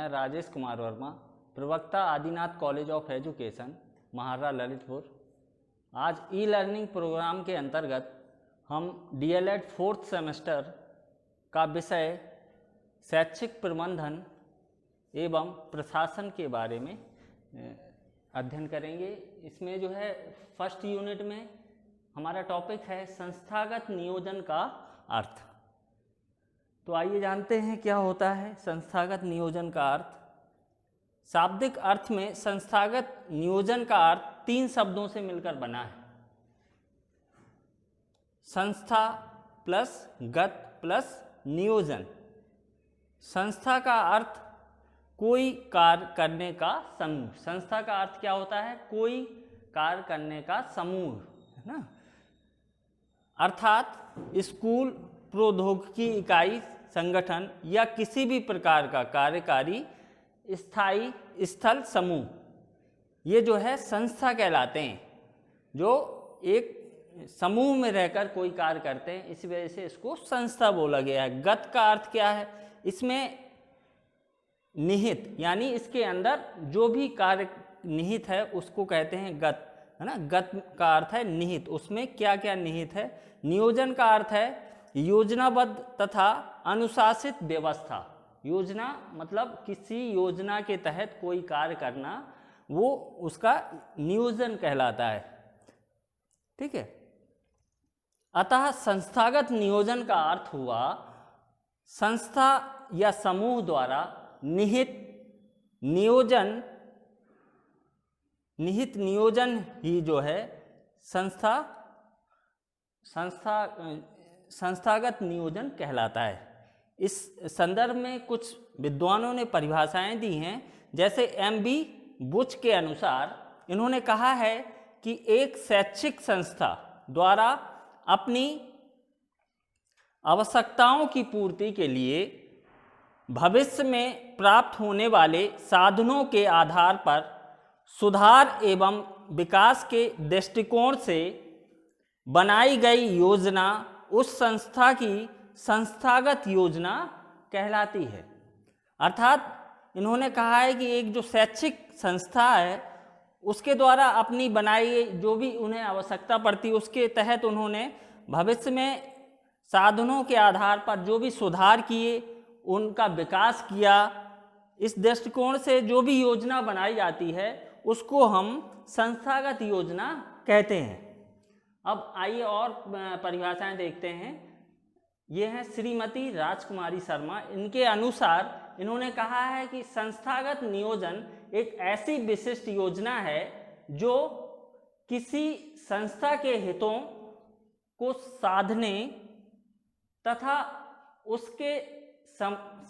मैं राजेश कुमार वर्मा, प्रवक्ता Adinath college of education, महारा ललितपुर। आज ई लर्निंग प्रोग्राम के अंतर्गत हम डीएलएड 4th सेमेस्टर का विषय शैक्षिक प्रबंधन एवं प्रशासन के बारे में अध्ययन करेंगे। इसमें जो है फर्स्ट यूनिट में हमारा टॉपिक है संस्थागत नियोजन का अर्थ। तो आइए जानते हैं क्या होता है संस्थागत नियोजन का अर्थ। शाब्दिक अर्थ में संस्थागत नियोजन का अर्थ 3 शब्दों से मिलकर बना है। संस्था प्लस गत प्लस नियोजन। संस्था का अर्थ कोई कार्य करने का समूह। संस्था का अर्थ क्या होता है? कोई कार्य करने का समूह, है ना। अर्थात स्कूल, प्रौद्योगिकी इकाई, संगठन या किसी भी प्रकार का कार्यकारी स्थायी स्थल समूह, ये जो है संस्था कहलाते हैं, जो एक समूह में रहकर कोई कार्य करते हैं। इस वजह से इसको संस्था बोला गया है। गत का अर्थ क्या है? इसमें निहित, यानी इसके अंदर जो भी कार्य निहित है उसको कहते हैं गत, है ना। गत का अर्थ है निहित, उसमें क्या क्या निहित है। नियोजन का अर्थ है योजनाबद्ध तथा अनुशासित व्यवस्था। योजना मतलब किसी योजना के तहत कोई कार्य करना, वो उसका नियोजन कहलाता है। ठीक है। अतः संस्थागत नियोजन का अर्थ हुआ संस्था या समूह द्वारा निहित नियोजन ही जो है संस्थागत नियोजन कहलाता है। इस संदर्भ में कुछ विद्वानों ने परिभाषाएं दी हैं। जैसे एम.बी. बुच के अनुसार इन्होंने कहा है कि एक शैक्षिक संस्था द्वारा अपनी आवश्यकताओं की पूर्ति के लिए भविष्य में प्राप्त होने वाले साधनों के आधार पर सुधार एवं विकास के दृष्टिकोण से बनाई गई योजना उस संस्था की संस्थागत योजना कहलाती है। अर्थात इन्होंने कहा है कि एक जो शैक्षिक संस्था है उसके द्वारा अपनी बनाई गई जो भी उन्हें आवश्यकता पड़ती है उसके तहत उन्होंने भविष्य में साधनों के आधार पर जो भी सुधार किए, उनका विकास किया। इस दृष्टिकोण से जो भी योजना बनाई जाती है उसको हम संस्थागत योजना कहते हैं। अब आइए और परिभाषाएं देखते हैं। ये हैं श्रीमती राजकुमारी शर्मा। इनके अनुसार इन्होंने कहा है कि संस्थागत नियोजन एक ऐसी विशिष्ट योजना है जो किसी संस्था के हितों को साधने तथा उसके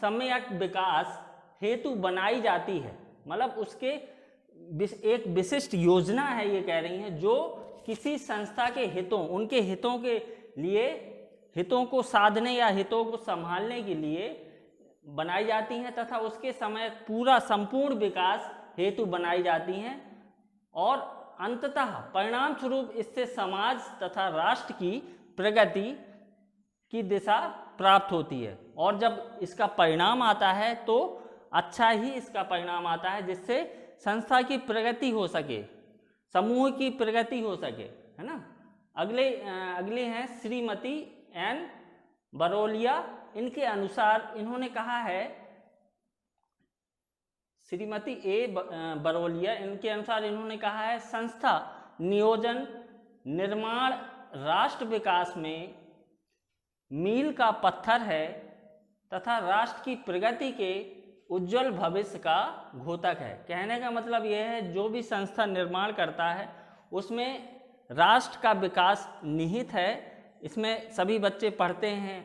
सम्यक विकास हेतु बनाई जाती है। मतलब उसके एक विशिष्ट योजना है, ये कह रही हैं, जो किसी संस्था के हितों, उनके हितों के लिए, हितों को साधने या हितों को संभालने के लिए बनाई जाती हैं तथा उसके समय पूरा संपूर्ण विकास हेतु बनाई जाती हैं और अंततः परिणाम स्वरूप इससे समाज तथा राष्ट्र की प्रगति की दिशा प्राप्त होती है। और जब इसका परिणाम आता है तो अच्छा ही इसका परिणाम आता है, जिससे संस्था की प्रगति हो सके, समूह की प्रगति हो सके, है ना। अगले हैं श्रीमती एन बरोलिया। इनके अनुसार इन्होंने कहा है, श्रीमती ए बरोलिया, इनके अनुसार इन्होंने कहा है संस्था नियोजन निर्माण राष्ट्र विकास में मील का पत्थर है तथा राष्ट्र की प्रगति के उज्जवल भविष्य का घोतक है। कहने का मतलब यह है जो भी संस्था निर्माण करता है उसमें राष्ट्र का विकास निहित है। इसमें सभी बच्चे पढ़ते हैं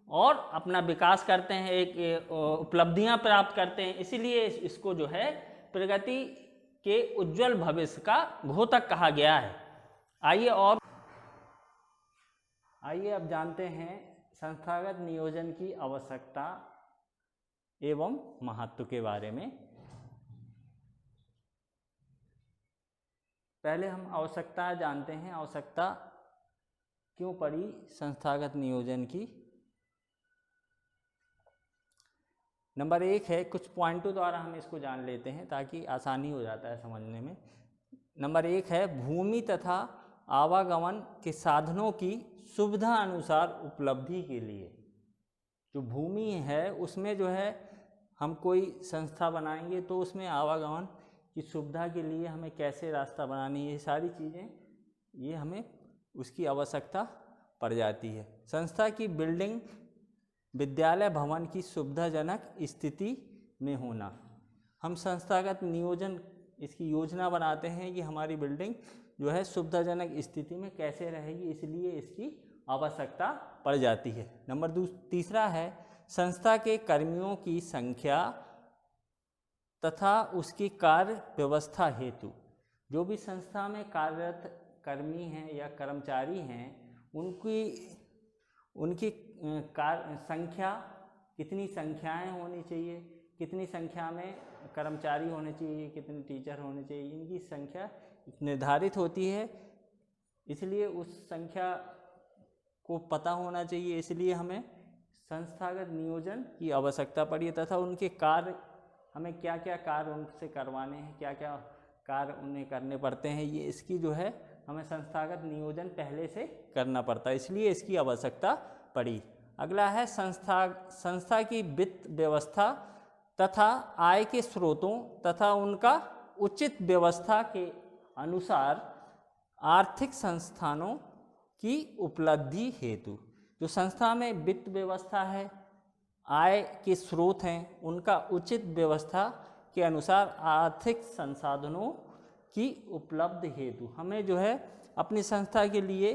और अपना विकास करते हैं, एक उपलब्धियां प्राप्त करते हैं, इसीलिए इसको जो है प्रगति के उज्जवल भविष्य का घोतक कहा गया है। आइए अब जानते हैं संस्थागत नियोजन की आवश्यकता एवं महत्व के बारे में। पहले हम आवश्यकता जानते हैं। आवश्यकता क्यों पड़ी संस्थागत नियोजन की? नंबर 1 है, कुछ पॉइंटों द्वारा हम इसको जान लेते हैं ताकि आसानी हो जाता है समझने में। नंबर 1 है, भूमि तथा आवागमन के साधनों की सुविधा अनुसार उपलब्धि के लिए। जो भूमि है उसमें जो है हम कोई संस्था बनाएंगे तो उसमें आवागमन की सुविधा के लिए हमें कैसे रास्ता बनानी है, ये सारी चीज़ें ये हमें उसकी आवश्यकता पड़ जाती है। संस्था की बिल्डिंग विद्यालय भवन की सुविधाजनक स्थिति में होना। हम संस्थागत नियोजन इसकी योजना बनाते हैं कि हमारी बिल्डिंग जो है सुविधाजनक स्थिति में कैसे रहेगी, इसलिए इसकी आवश्यकता पड़ जाती है। नंबर तीसरा है, संस्था के कर्मियों की संख्या तथा उसकी कार्य व्यवस्था हेतु। जो भी संस्था में कार्यरत कर्मी हैं या कर्मचारी हैं उनकी संख्या, कितनी संख्याएं होनी चाहिए, कितनी संख्या में कर्मचारी होने चाहिए, कितने टीचर होने चाहिए, इनकी संख्या निर्धारित होती है। इसलिए उस संख्या को पता होना चाहिए, इसलिए हमें संस्थागत नियोजन की आवश्यकता पड़ी है तथा उनके कार्य, हमें क्या क्या कार्य उनसे करवाने हैं, क्या क्या कार्य उन्हें करने पड़ते हैं, ये इसकी जो है हमें संस्थागत नियोजन पहले से करना पड़ता है, इसलिए इसकी आवश्यकता पड़ी। अगला है, संस्था की वित्त व्यवस्था तथा आय के स्रोतों तथा उनका उचित व्यवस्था के अनुसार आर्थिक संस्थानों की उपलब्धि हेतु। जो संस्था में वित्त व्यवस्था है, आय के स्रोत हैं, उनका उचित व्यवस्था के अनुसार आर्थिक संसाधनों की उपलब्ध हेतु हमें जो है अपनी संस्था के लिए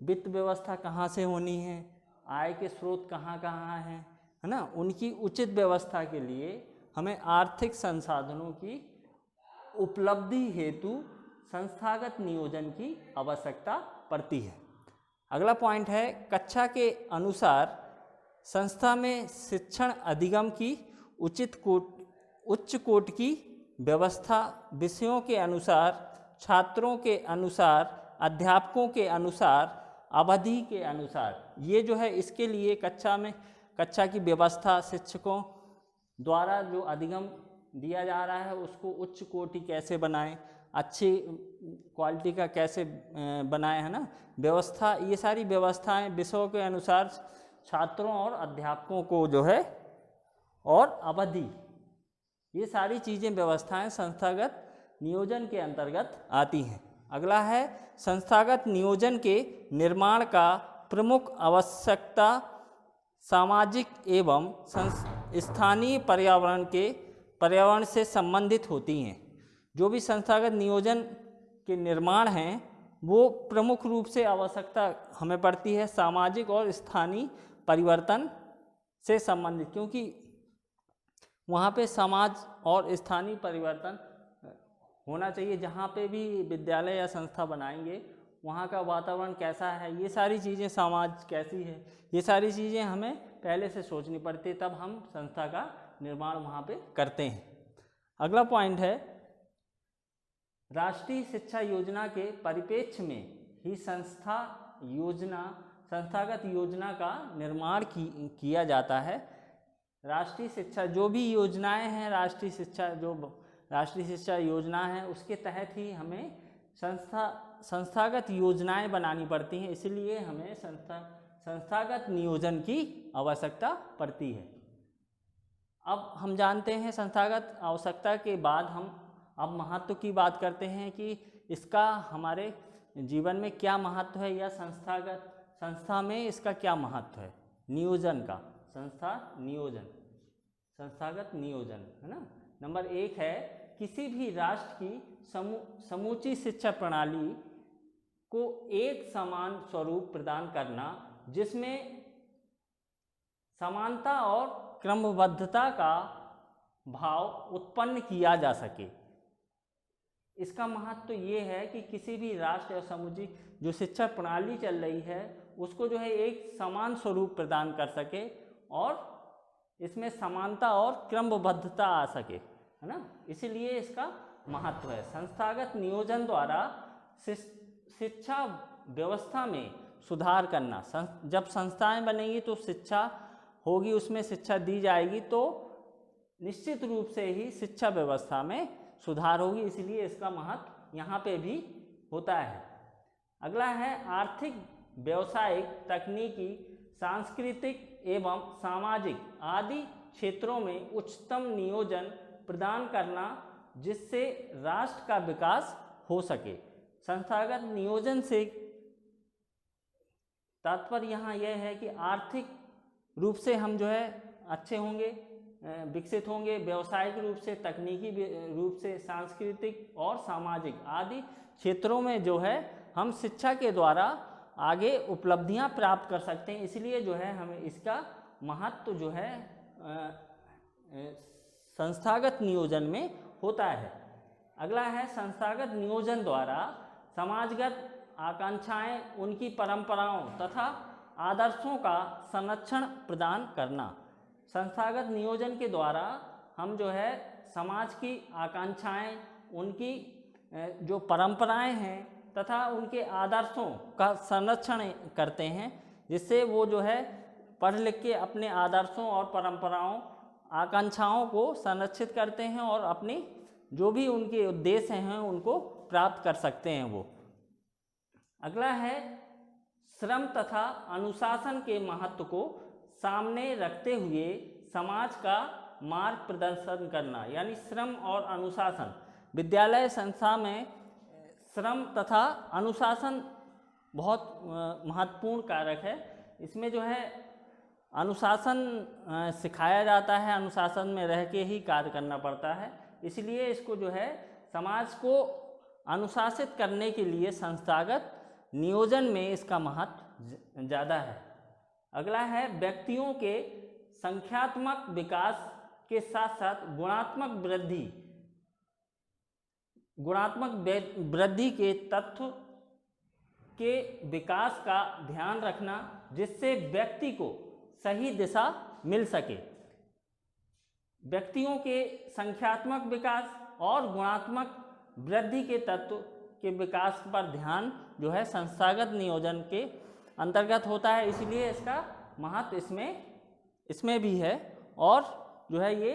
वित्त व्यवस्था कहाँ से होनी है, आय के स्रोत कहाँ कहाँ हैं, है ना, उनकी उचित व्यवस्था के लिए हमें आर्थिक संसाधनों की उपलब्धि हेतु संस्थागत नियोजन की आवश्यकता पड़ती है। अगला पॉइंट है, कक्षा के अनुसार संस्था में शिक्षण अधिगम की उच्च कोटि की व्यवस्था, विषयों के अनुसार, छात्रों के अनुसार, अध्यापकों के अनुसार, अवधि के अनुसार, ये जो है इसके लिए कक्षा की व्यवस्था, शिक्षकों द्वारा जो अधिगम दिया जा रहा है उसको उच्च कोटि कैसे बनाएं, अच्छी क्वालिटी का कैसे बनाएं, है ना, व्यवस्था, ये सारी व्यवस्थाएं विषयों के अनुसार छात्रों और अध्यापकों को जो है, और अवधि, ये सारी चीज़ें व्यवस्थाएं संस्थागत नियोजन के अंतर्गत आती हैं। अगला है, संस्थागत नियोजन के निर्माण का प्रमुख आवश्यकता सामाजिक एवं स्थानीय पर्यावरण से संबंधित होती हैं। जो भी संस्थागत नियोजन के निर्माण हैं वो प्रमुख रूप से आवश्यकता हमें पड़ती है सामाजिक और स्थानीय परिवर्तन से संबंधित, क्योंकि वहाँ पे समाज और स्थानीय परिवर्तन होना चाहिए। जहाँ पे भी विद्यालय या संस्था बनाएंगे वहाँ का वातावरण कैसा है, ये सारी चीज़ें, समाज कैसी है, ये सारी चीज़ें हमें पहले से सोचनी पड़ती है, तब हम संस्था का निर्माण वहाँ पे करते हैं। अगला पॉइंट है, राष्ट्रीय शिक्षा योजना के परिप्रेक्ष्य में ही संस्थागत योजना का निर्माण किया जाता है। राष्ट्रीय शिक्षा, जो भी योजनाएं हैं, राष्ट्रीय शिक्षा योजना है, उसके तहत ही हमें संस्थागत योजनाएं बनानी पड़ती हैं, इसलिए हमें संस्थागत नियोजन की आवश्यकता पड़ती है। अब हम जानते हैं संस्थागत आवश्यकता के बाद हम अब महत्व की बात करते हैं कि इसका हमारे जीवन में क्या महत्व है, या संस्था में इसका क्या महत्व है, नियोजन का, संस्थागत नियोजन, है ना। नंबर 1 है, किसी भी राष्ट्र की समूची शिक्षा प्रणाली को एक समान स्वरूप प्रदान करना, जिसमें समानता और क्रमबद्धता का भाव उत्पन्न किया जा सके। इसका महत्व तो ये है कि किसी भी राष्ट्र और समूची जो शिक्षा प्रणाली चल रही है उसको जो है एक समान स्वरूप प्रदान कर सके और इसमें समानता और क्रमबद्धता आ सके, है ना, इसलिए इसका महत्व है। संस्थागत नियोजन द्वारा शिक्षा व्यवस्था में सुधार करना, जब संस्थाएं बनेंगी तो शिक्षा होगी, उसमें शिक्षा दी जाएगी तो निश्चित रूप से ही शिक्षा व्यवस्था में सुधार होगी, इसलिए इसका महत्व यहाँ पे भी होता है। अगला है आर्थिक, व्यावसायिक, तकनीकी, सांस्कृतिक एवं सामाजिक आदि क्षेत्रों में उच्चतम नियोजन प्रदान करना, जिससे राष्ट्र का विकास हो सके। संस्थागत नियोजन से तात्पर्य यहाँ यह है कि आर्थिक रूप से हम जो है अच्छे होंगे, विकसित होंगे, व्यावसायिक रूप से, तकनीकी रूप से, सांस्कृतिक और सामाजिक आदि क्षेत्रों में जो है हम शिक्षा के द्वारा आगे उपलब्धियां प्राप्त कर सकते हैं। इसलिए जो है हमें इसका महत्व जो है संस्थागत नियोजन में होता है। अगला है संस्थागत नियोजन द्वारा समाजगत आकांक्षाएं, उनकी परंपराओं तथा आदर्शों का संरक्षण प्रदान करना। संस्थागत नियोजन के द्वारा हम जो है समाज की आकांक्षाएं, उनकी जो परंपराएं हैं तथा उनके आदर्शों का संरक्षण करते हैं, जिससे वो जो है पढ़ लिख के अपने आदर्शों और परंपराओं, आकांक्षाओं को संरक्षित करते हैं और अपनी जो भी उनके उद्देश्य हैं उनको प्राप्त कर सकते हैं वो। अगला है श्रम तथा अनुशासन के महत्व को सामने रखते हुए समाज का मार्ग प्रदर्शन करना, यानी श्रम और अनुशासन। विद्यालय संस्था में श्रम तथा अनुशासन बहुत महत्वपूर्ण कारक है। इसमें जो है अनुशासन सिखाया जाता है, अनुशासन में रह के ही कार्य करना पड़ता है, इसलिए इसको जो है समाज को अनुशासित करने के लिए संस्थागत नियोजन में इसका महत्व ज़्यादा है। अगला है व्यक्तियों के संख्यात्मक विकास के साथ साथ गुणात्मक वृद्धि के तत्व के विकास का ध्यान रखना, जिससे व्यक्ति को सही दिशा मिल सके। व्यक्तियों के संख्यात्मक विकास और गुणात्मक वृद्धि के तत्व के विकास पर ध्यान जो है संस्थागत नियोजन के अंतर्गत होता है, इसलिए इसका महत्व इसमें भी है। और जो है ये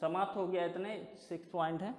समाप्त हो गया, इतने 6 पॉइंट हैं।